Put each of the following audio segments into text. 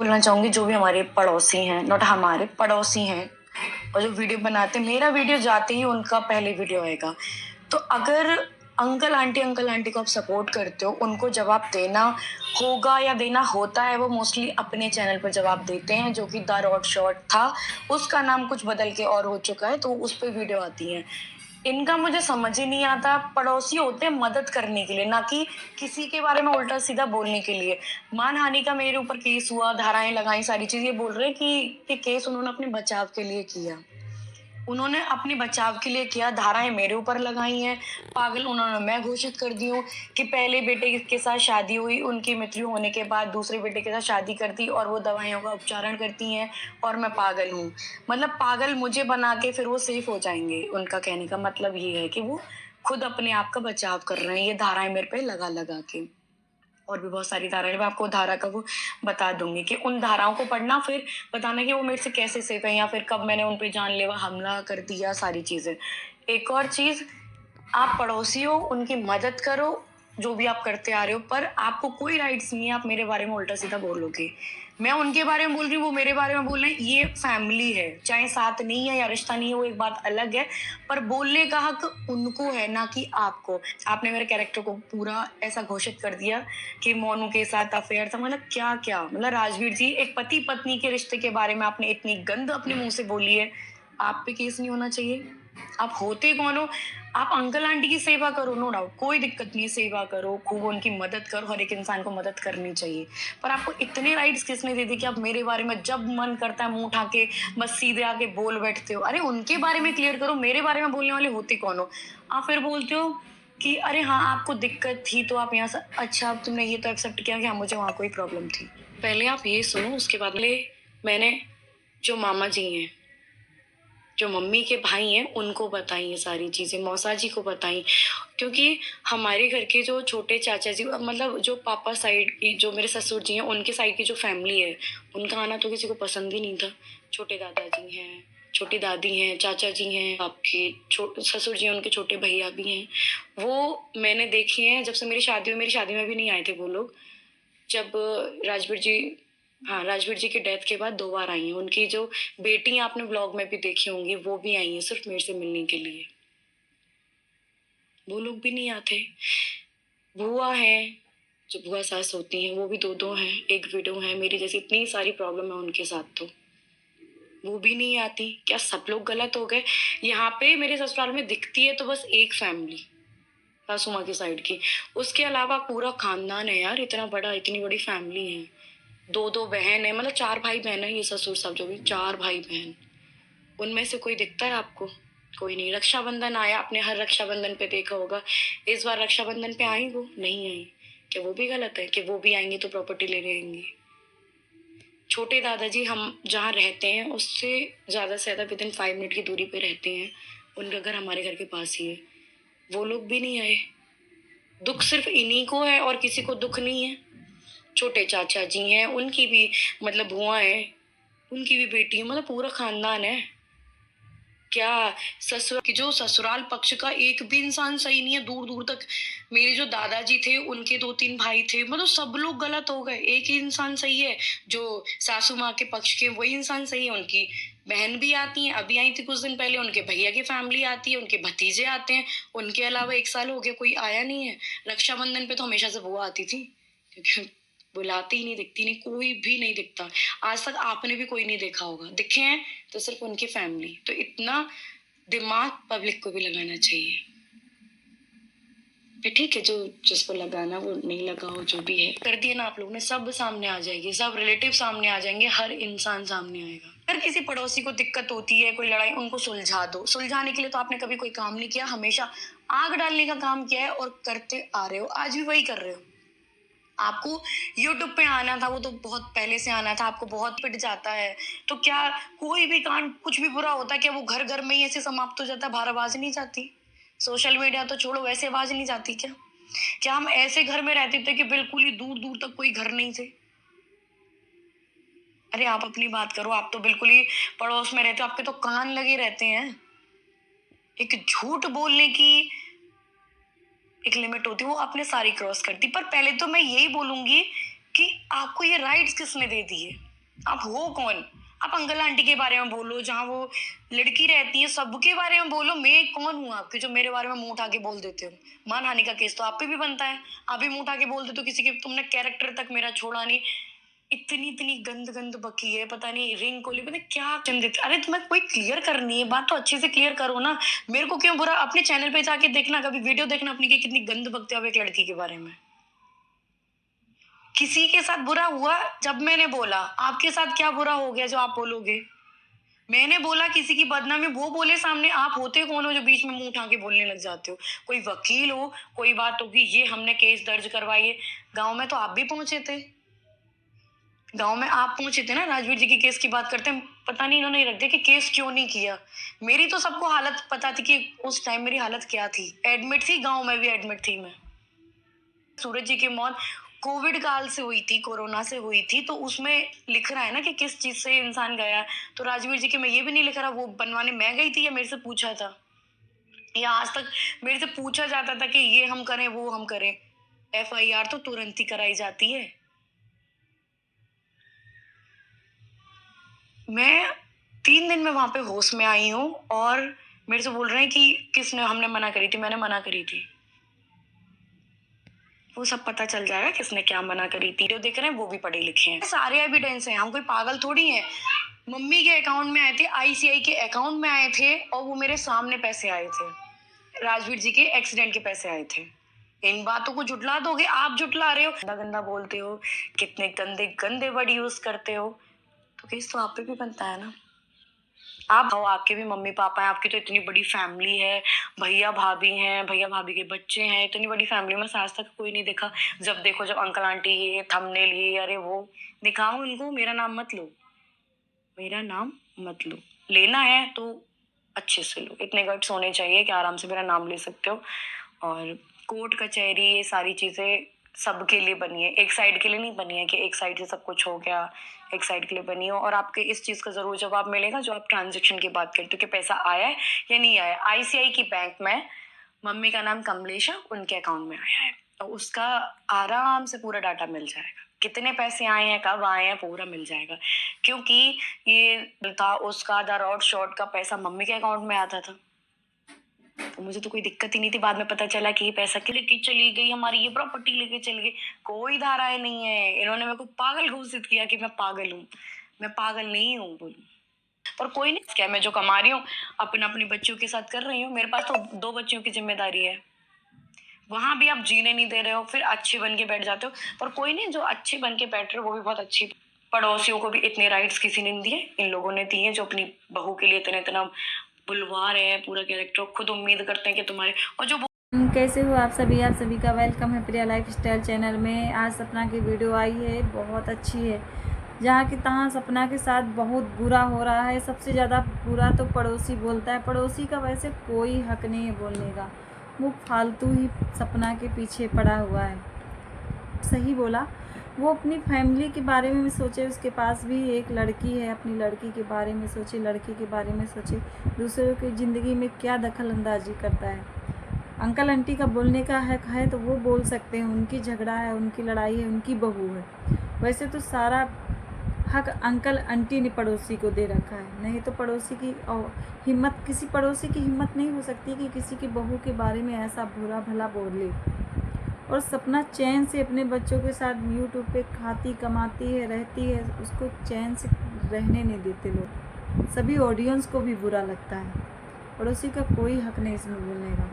बोलना चाहूंगी जो भी हमारे पड़ोसी हैं, नॉट हमारे पड़ोसी हैं और जो वीडियो बनाते हैं, मेरा वीडियो जाते ही उनका पहले वीडियो आएगा। तो अगर अंकल आंटी को आप सपोर्ट करते हो, उनको जवाब देना होगा या देना होता है, वो मोस्टली अपने चैनल पर जवाब देते हैं, जो कि द रॉड शॉट था, उसका नाम कुछ बदल के और हो चुका है, तो उस पर वीडियो आती है। इनका मुझे समझ ही नहीं आता। पड़ोसी होते हैं मदद करने के लिए, ना कि किसी के बारे में उल्टा सीधा बोलने के लिए। मानहानि का मेरे ऊपर केस हुआ, धाराएं लगाई, सारी चीज, ये बोल रहे हैं कि ये केस उन्होंने अपने बचाव के लिए किया। उन्होंने अपने बचाव के लिए किया, धाराएं मेरे ऊपर लगाई हैं। पागल उन्होंने मैं घोषित कर दी हूँ कि पहले बेटे के साथ शादी हुई, उनकी मृत्यु होने के बाद दूसरे बेटे के साथ शादी कर दी और वो दवाइयों का उपचारण करती हैं और मैं पागल हूँ। मतलब पागल मुझे बना के फिर वो सेफ हो जाएंगे। उनका कहने का मतलब ये है कि वो खुद अपने आप का बचाव कर रहे हैं, ये धाराएं मेरे पे लगा लगा के। और भी बहुत सारी धाराएं, मैं आपको धारा का वो बता दूंगी कि उन धाराओं को पढ़ना, फिर बताना कि वो मेरे से कैसे सेफ है या फिर कब मैंने उन पे जानलेवा हमला कर दिया, सारी चीजें। एक और चीज, आप पड़ोसी हो, उनकी मदद करो, जो भी आप करते आ रहे हो, पर आपको कोई राइट्स नहीं है आप मेरे बारे में उल्टा सीधा बोलोगे। मैं उनके बारे में बोल रही हूँ, वो मेरे बारे में बोल रहे हैं, ये फैमिली है, चाहे साथ नहीं है या रिश्ता नहीं है वो एक बात अलग है, पर बोलने का हक उनको है, ना कि आपको। आपने मेरे कैरेक्टर को पूरा ऐसा घोषित कर दिया कि मोनू के साथ अफेयर था। मतलब क्या क्या, मतलब राजवीर जी, एक पति पत्नी के रिश्ते के बारे में आपने इतनी गंद अपने मुंह से बोली है, आप पे केस नहीं होना चाहिए? आप होते कौन हो? आप अंकल आंटी की सेवा करो, नो डाउट, कोई दिक्कत नहीं, सेवा करो, खूब उनकी मदद करो, हर एक इंसान को मदद करनी चाहिए। पर आपको इतने राइट्स किसने दे दी कि आप मेरे बारे में जब मन करता है मुंह उठा के बस सीधे आके बोल बैठते हो? अरे उनके बारे में क्लियर करो, मेरे बारे में बोलने वाले होते कौन हो? आप फिर बोलते हो कि अरे हाँ आपको दिक्कत थी तो आप यहाँ से, अच्छा अब तुमने ये तो एक्सेप्ट किया कि हाँ मुझे वहाँ कोई प्रॉब्लम थी। पहले आप ये सुनो, उसके बाद मैंने जो मामा जी हैं, जो मम्मी के भाई हैं, उनको बताई ये सारी चीज़ें, मौसा जी को बताई। क्योंकि हमारे घर के जो छोटे चाचा जी, मतलब जो पापा साइड की, जो मेरे ससुर जी हैं, उनके साइड की जो फैमिली है, उनका आना तो किसी को पसंद ही नहीं था। छोटे दादाजी हैं, छोटी दादी हैं, चाचा जी हैं, आपके ससुर जी हैं, उनके छोटे भैया भी हैं, वो मैंने देखे हैं जब से मेरी शादी हुई। मेरी शादी में भी नहीं आए थे वो लोग। जब राजवीर जी, हाँ, राजवीर जी की डेथ के बाद 2 बार आई हैं। उनकी जो बेटी आपने ब्लॉग में भी देखी होंगी, वो भी आई हैं सिर्फ मेरे से मिलने के लिए। वो लोग भी नहीं आते। बुआ है, जो बुआ सास होती हैं, वो भी 2 हैं, एक विडो है, मेरी जैसी इतनी सारी प्रॉब्लम है उनके साथ, तो वो भी नहीं आती। क्या सब लोग गलत हो गए? यहाँ पे मेरे ससुराल में दिखती है तो बस एक फैमिली, सासू माँ की साइड की, उसके अलावा पूरा खानदान है यार, इतना बड़ा, इतनी बड़ी फैमिली है। 2 बहन है, मतलब 4 भाई बहन है, ये ससुर सब जो भी 4 भाई बहन, उनमें से कोई दिखता है आपको? कोई नहीं। रक्षाबंधन आया, आपने हर रक्षाबंधन पे देखा होगा, इस बार रक्षाबंधन पे आई वो नहीं आई। क्या वो भी गलत है कि वो भी आएंगे तो प्रॉपर्टी ले आएंगे? छोटे दादाजी हम जहाँ रहते हैं उससे ज़्यादा से ज़्यादा विदिन 5 मिनट की दूरी पे रहते हैं, उनका घर हमारे घर के पास ही है, वो लोग भी नहीं आए। दुख सिर्फ इन्हीं को है और किसी को दुख नहीं है। छोटे चाचा जी हैं, उनकी भी, मतलब बुआ है, उनकी भी बेटी है, मतलब पूरा खानदान है। क्या ससुर की, जो ससुराल पक्ष का एक भी इंसान सही नहीं है दूर दूर तक। मेरे जो दादाजी थे, उनके 2-3 भाई थे, मतलब सब लोग गलत हो गए, एक ही इंसान सही है। जो सासू माँ के पक्ष के, वही इंसान सही है। उनकी बहन भी आती हैं, अभी आई थी कुछ दिन पहले, उनके भैया की फैमिली आती है, उनके भतीजे आते हैं। उनके अलावा 1 साल हो गया कोई आया नहीं है। रक्षाबंधन पे तो हमेशा से बुआ आती थी, क्योंकि बुलाती ही नहीं, दिखती नहीं, कोई भी नहीं दिखता। आज तक आपने भी कोई नहीं देखा होगा, दिखे हैं तो सिर्फ उनकी फैमिली। तो इतना दिमाग पब्लिक को भी लगाना चाहिए। ठीक है, जो जिसको लगाना वो नहीं लगा हो, जो भी है कर दिया ना आप लोग ने, सब सामने आ जाएगी, सब रिलेटिव सामने आ जाएंगे, हर इंसान सामने आएगा। अगर किसी पड़ोसी को दिक्कत होती है, कोई लड़ाई, उनको सुलझा दो। सुलझाने के लिए तो आपने कभी कोई काम नहीं किया, हमेशा आग डालने का काम किया है और करते आ रहे हो, आज भी वही कर रहे हो। आपको यूट्यूब पे आना था, वो तो बहुत पहले से आना था, आपको बहुत पिट जाता है। तो क्या कोई भी कांड, कुछ भी बुरा होता है, क्या वो घर घर में ही ऐसे समाप्त हो जाता है, बाहर आवाज नहीं जाती? सोशल मीडिया तो छोड़ो, वैसे आवाज नहीं जाती क्या? क्या हम ऐसे घर में रहते थे कि बिल्कुल ही दूर दूर तक कोई घर नहीं थे? अरे आप अपनी बात करो, आप तो बिल्कुल ही पड़ोस में रहते हो, आपके तो कान लगे रहते हैं। एक झूठ बोलने की एक लिमिट होती है, वो आपने सारी क्रॉस कर दी। पर पहले तो मैं यही बोलूंगी कि आपको ये राइट्स किसने दे दिए? आप हो कौन? आप अंकल आंटी के बारे में बोलो, जहाँ वो लड़की रहती है सबके बारे में बोलो। मैं कौन हूँ आपके जो मेरे बारे में मुंह उठा के बोल देते हो? मानहानि का केस तो आप पे भी बनता है, आप भी मुंह उठा के बोल देते हो किसी के। तुमने कैरेक्टर तक मेरा छोड़ा नहीं। इतनी इतनी गंद गंद बकी है, पता नहीं रिंग को लेकर क्या देते। अरे तुम्हें कोई क्लियर करनी है बात तो अच्छे से क्लियर करो ना। मेरे को क्यों बुरा? अपने चैनल पे जाके देखना, कभी वीडियो देखना अपनी की कितनी गंद बकते हो आप एक लड़की के बारे में। किसी के साथ बुरा हुआ जब मैंने बोला, आपके साथ क्या बुरा हो गया जो आप बोलोगे? मैंने बोला किसी की बदनामी, वो बोले सामने। आप होते कौन हो जो बीच में मुंह उठा के बोलने लग जाते हो? कोई वकील हो, कोई बात होगी, ये हमने केस दर्ज करवाई है। गांव में तो आप भी पहुंचे थे, गांव में आप पहुंचे थे ना। राजवीर जी की केस की बात करते हैं, पता नहीं इन्होंने रख दिया कि केस क्यों नहीं किया। मेरी तो सबको हालत पता थी कि उस टाइम मेरी हालत क्या थी। एडमिट थी, गांव में भी एडमिट थी मैं। सूरज जी की मौत कोविड काल से हुई थी, कोरोना से हुई थी, तो उसमें लिख रहा है ना कि किस चीज से इंसान गया। तो राजवीर जी के में ये भी नहीं लिख रहा वो बनवाने मैं गई थी या मेरे से पूछा था, या आज तक मेरे से पूछा जाता था कि ये हम करें वो हम करें। FIR तो तुरंत ही कराई जाती है। मैं 3 दिन में वहां पे होश में आई हूँ और मेरे से बोल रहे हैं कि किसने, हमने मना करी थी। मैंने मना करी थी, वो सब पता चल जाएगा किसने क्या मना करी थी। जो देख रहे हैं वो भी पढ़े लिखे हैं, सारे एविडेंस हैं, हम कोई पागल थोड़ी हैं। मम्मी के अकाउंट में आए थे, ICI के अकाउंट में आए थे, और वो मेरे सामने पैसे आए थे। राजवीर जी के एक्सीडेंट के पैसे आए थे। इन बातों को जुटला दोगे? आप जुटला रहे हो, गंदा गंदा बोलते हो, कितने गंदे गंदे वर्ड यूज करते हो, तो केस तो आप पे भी बनता है ना। आप हो, आपके भी मम्मी पापा हैं, आपकी तो इतनी बड़ी फैमिली है, भैया भाभी हैं, भैया भाभी के बच्चे हैं, इतनी बड़ी फैमिली में आज तक कोई नहीं देखा। जब देखो जब अंकल आंटी ये थंबनेल ये अरे वो दिखाओ उनको। मेरा नाम मत लो, मेरा नाम मत लो। लेना है तो अच्छे से लो, इतने गट्स होने चाहिए कि आराम से मेरा नाम ले सकते हो। और कोर्ट कचहरी ये सारी चीजें सबके लिए बनी है, एक साइड के लिए नहीं बनी है कि एक साइड से सब कुछ हो गया, एक साइड के लिए बनी हो। और आपके इस चीज का जरूर जवाब मिलेगा जो आप ट्रांजेक्शन की बात करते हो कि पैसा आया है या नहीं आया। ICI की बैंक में मम्मी का नाम कमलेश है, उनके अकाउंट में आया है, तो उसका आराम से पूरा डाटा मिल जाएगा, कितने पैसे आए हैं, कब आए हैं, पूरा मिल जाएगा। क्योंकि ये था उसका रॉड शॉट का पैसा मम्मी के अकाउंट में आता था, तो मुझे तो कोई दिक्कत ही नहीं थी। बाद में पता चला कि ये पैसा लेके चली गई, हमारी ये प्रॉपर्टी लेके चली गई। कोई धाराएं नहीं है, इन्होंने मेरे को पागल घोषित किया कि मैं पागल हूँ। मैं पागल नहीं हूँ बोलूं, पर कोई नहीं। क्या मैं जो कमा रही हूँ अपने बच्चों के साथ कर रही हूँ। मेरे पास तो 2 बच्चों की जिम्मेदारी है, वहां भी आप जीने नहीं दे रहे हो, फिर अच्छे बन के बैठ जाते हो। पर कोई नहीं, जो अच्छे बन के बैठ रहे हो वो भी बहुत अच्छी। पड़ोसियों को भी इतने राइट्स किसी ने दिए, इन लोगों ने दिए जो अपनी बहू के लिए इतना इतना बुलवा रहे हैं पूरा कैरेक्टर। खुद उम्मीद करते हैं कि तुम्हारे और जो कैसे हो आप सभी का वेलकम है प्रिया लाइफस्टाइल चैनल में। आज सपना की वीडियो आई है, बहुत अच्छी है। जहाँ की तहाँ सपना के साथ बहुत बुरा हो रहा है। सबसे ज़्यादा बुरा तो पड़ोसी बोलता है। पड़ोसी का वैसे कोई हक नहीं है बोलने का, वो फालतू ही सपना के पीछे पड़ा हुआ है। सही बोला, वो अपनी फैमिली के बारे में सोचे, उसके पास भी एक लड़की है, अपनी लड़की के बारे में सोचे, लड़की के बारे में सोचे। दूसरों की ज़िंदगी में क्या दखल अंदाजी करता है। अंकल आंटी का बोलने का हक है तो वो बोल सकते हैं, उनकी झगड़ा है, उनकी लड़ाई है, उनकी बहू है। वैसे तो सारा हक अंकल आंटी ने पड़ोसी को दे रखा है। नहीं तो पड़ोसी की हिम्मत, किसी पड़ोसी की हिम्मत नहीं हो सकती कि किसी की बहू के बारे में ऐसा बुरा भला बोल ले। और सपना चैन से अपने बच्चों के साथ यूट्यूब पे खाती कमाती है, रहती है, उसको चैन से रहने नहीं देते लोग। सभी ऑडियंस को भी बुरा लगता है। पड़ोसी का कोई हक नहीं इसमें बोलने का।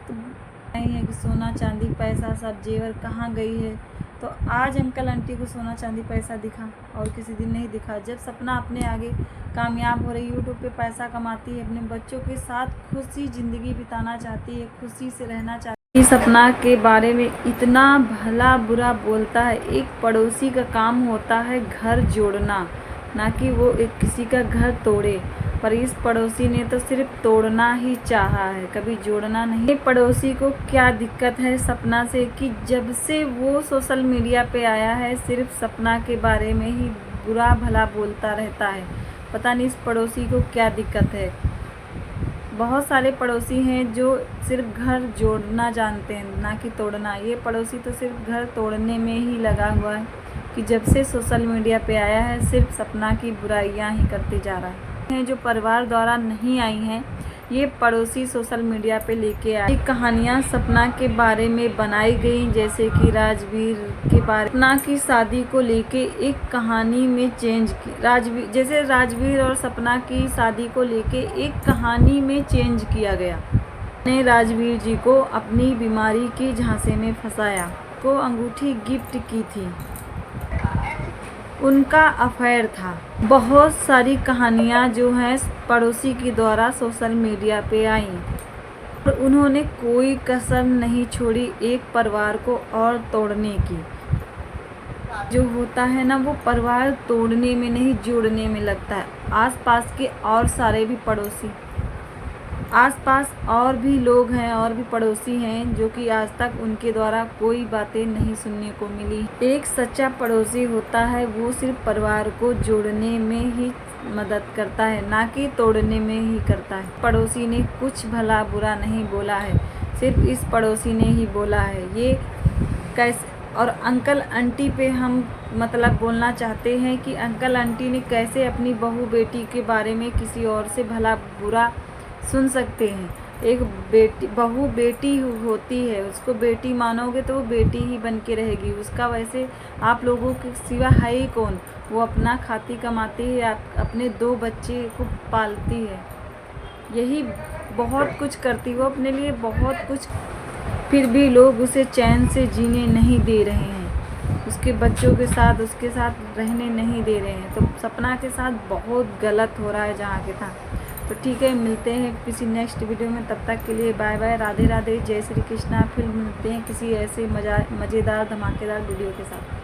तो नहीं है कि सोना चांदी पैसा सब जेवर कहाँ गई है। तो आज अंकल आंटी को सोना चांदी पैसा दिखा और किसी दिन नहीं दिखा। जब सपना अपने आगे कामयाब हो रही, यूट्यूब पे पैसा कमाती है, अपने बच्चों के साथ खुशी ज़िंदगी बिताना चाहती है, खुशी से रहना चाहती है, सपना के बारे में इतना भला बुरा बोलता है। एक पड़ोसी का काम होता है घर जोड़ना, ना कि वो एक किसी का घर तोड़े। पर इस पड़ोसी ने तो सिर्फ तोड़ना ही चाहा है, कभी जोड़ना नहीं। पड़ोसी को क्या दिक्कत है सपना से कि जब से वो सोशल मीडिया पे आया है सिर्फ सपना के बारे में ही बुरा भला बोलता रहता है। पता नहीं इस पड़ोसी को क्या दिक्कत है। बहुत सारे पड़ोसी हैं जो सिर्फ घर जोड़ना जानते हैं, ना कि तोड़ना। ये पड़ोसी तो सिर्फ घर तोड़ने में ही लगा हुआ है कि जब से सोशल मीडिया पे आया है सिर्फ सपना की बुराइयां ही करते जा रहा है। जो परिवार द्वारा नहीं आई हैं, ये पड़ोसी सोशल मीडिया पे लेके आए। ये कहानियाँ सपना के बारे में बनाई गई, जैसे कि राजवीर के बारे, सपना की शादी को लेके एक कहानी में चेंज की। जैसे राजवीर और सपना की शादी को लेके एक कहानी में चेंज किया गया। ने राजवीर जी को अपनी बीमारी की झांसे में फंसाया, को अंगूठी गिफ्ट की थी, उनका अफेयर था। बहुत सारी कहानियाँ जो हैं पड़ोसी के द्वारा सोशल मीडिया पे आईं और उन्होंने कोई कसर नहीं छोड़ी एक परिवार को और तोड़ने की। जो होता है ना, वो परिवार तोड़ने में नहीं जोड़ने में लगता है। आसपास के और सारे भी पड़ोसी, आसपास और भी लोग हैं और भी पड़ोसी हैं जो कि आज तक उनके द्वारा कोई बातें नहीं सुनने को मिली। एक सच्चा पड़ोसी होता है, वो सिर्फ परिवार को जोड़ने में ही मदद करता है, ना कि तोड़ने में ही करता है। पड़ोसी ने कुछ भला बुरा नहीं बोला है, सिर्फ इस पड़ोसी ने ही बोला है। ये कैसे, और अंकल आंटी पे हम मतलब बोलना चाहते हैं कि अंकल आंटी ने कैसे अपनी बहू बेटी के बारे में किसी और से भला बुरा सुन सकते हैं। एक बेटी, बहू बेटी होती है, उसको बेटी मानोगे तो वो बेटी ही बन के रहेगी। उसका वैसे आप लोगों के सिवा है ही कौन। वो अपना खाती कमाती है, अपने 2 बच्चे को पालती है, यही बहुत कुछ करती, वो अपने लिए बहुत कुछ, फिर भी लोग उसे चैन से जीने नहीं दे रहे हैं, उसके बच्चों के साथ उसके साथ रहने नहीं दे रहे हैं। तो सपना के साथ बहुत गलत हो रहा है जहाँ के था। तो ठीक है, मिलते हैं किसी नेक्स्ट वीडियो में, तब तक के लिए बाय बाय, राधे राधे, जय श्री कृष्णा। फिर मिलते हैं किसी ऐसे मज़ेदार धमाकेदार वीडियो के साथ।